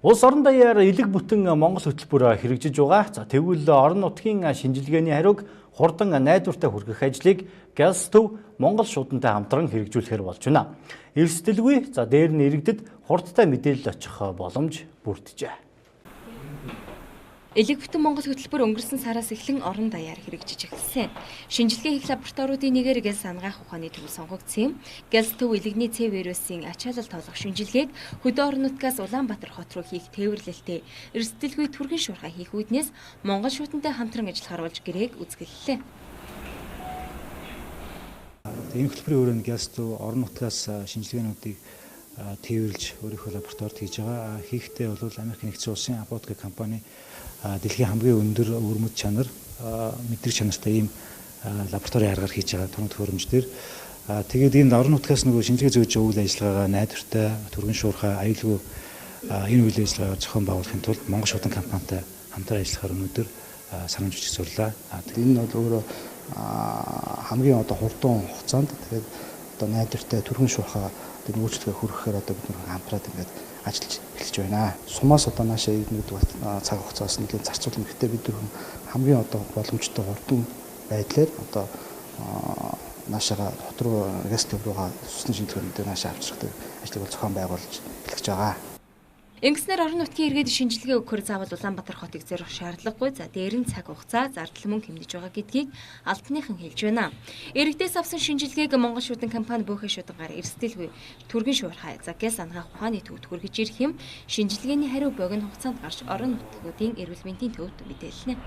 Улс орон даяар элэг бүтэн Монгол хөтөлбөр хэрэгжиж байгаа. За тэгвэл орон нутгийн шинжилгээний хариуг хурдан найдвартай хүргэх ажлыг ГЭС төв Монгол шуудантай хамтран хэрэгжүүлэхээр болж байна. Эрсдэлгүй дээр нь иргэдэд хурдтай мэдээлэл очих боломж бүрджээ. Элэг бүтэн Монгол хөтөлбөр өнгөрсөн сараас эхлэн орон даяар хэрэгжиж эхэлсэн. Шинжилгээ хийх лабораториудын нэгээр ГЭС ангаах ухааны төв сонгогдсон юм. ГЭС төв элэгний Ц вирусын ачаалал тоолох шинжилгээг хөдөө орон нутгаас Улаанбаатар хот руу хийх тээвэрлэлтэй эрсдэлгүй түргэн шуурхай хийх үүднээс Монгол шуудантай хамтран ажиллахаар болж гэрээг үзгэллээ. Энэ хөтөлбөрийн өрөөнд ГЭС төв орон нутгаас шинжилгээнүүдийг тээвэрлж өөрийнхөө лабораторид хийж байгаа. Хийхдээ бол Америк нэгдсэн улсын Apoteca компани дэлхийн хамгийн өндөр өвөрмөд чанар мэдрэг чанартай ийм лабораторийн аргаар хийж байгаа тоног төхөөрөмж дээр тэгээд энэ орон нутгаас нөгөө шинжилгээ зөөж үйл ажиллагаагаа найдвартай түргэн шуурхай аюулгүй энэ үйл ажиллагаагаа зохион байгуулахын тулд Монгол шуудан компанитай хамтран ажиллахаар өнөөдөр санамж бичиг сурлаа. Энэ нь бол өөрөө хамгийн хурдан хугацаанд тэгээд найдвартай түргэн шуурхай нөөцлөгөө хүргэхээр бид хамтраад ингээд ажиллаж эхэлж байна. Сумаас нааша ирнүүд цаг хугацаас нэлээд зарцуулна. Гэхдээ бид хамгийн боломжтой хурдан байдлаар наашаага хот руу ГЭС төв рүүгээ сүсний шинжилгээнд наашаа авчрахдаг ажлыг зохион байгуулж эхэлж байгаа. Ингэснээр орон нутгийн иргэд шинжилгээ өгөхөр заавал Улаанбаатар хотыг зорих шаардлагагүй. Дээр нь цаг хугацаа, зардал мөнгө хэмнэж байгаа гэдгийг албаныхан хэлж байна. Иргэдээс авсан шинжилгээг Монгол шуудан компани бөөхөн шуудангаар эрсдэлгүй түргэн шуурхай ГЭС ангаах ухааны төвд хүргэж ирэх юм. Шинжилгээний хариу богино хугацаанд гарч орон нутгуудын эрүүл мэндийн төвд мэдээлнэ.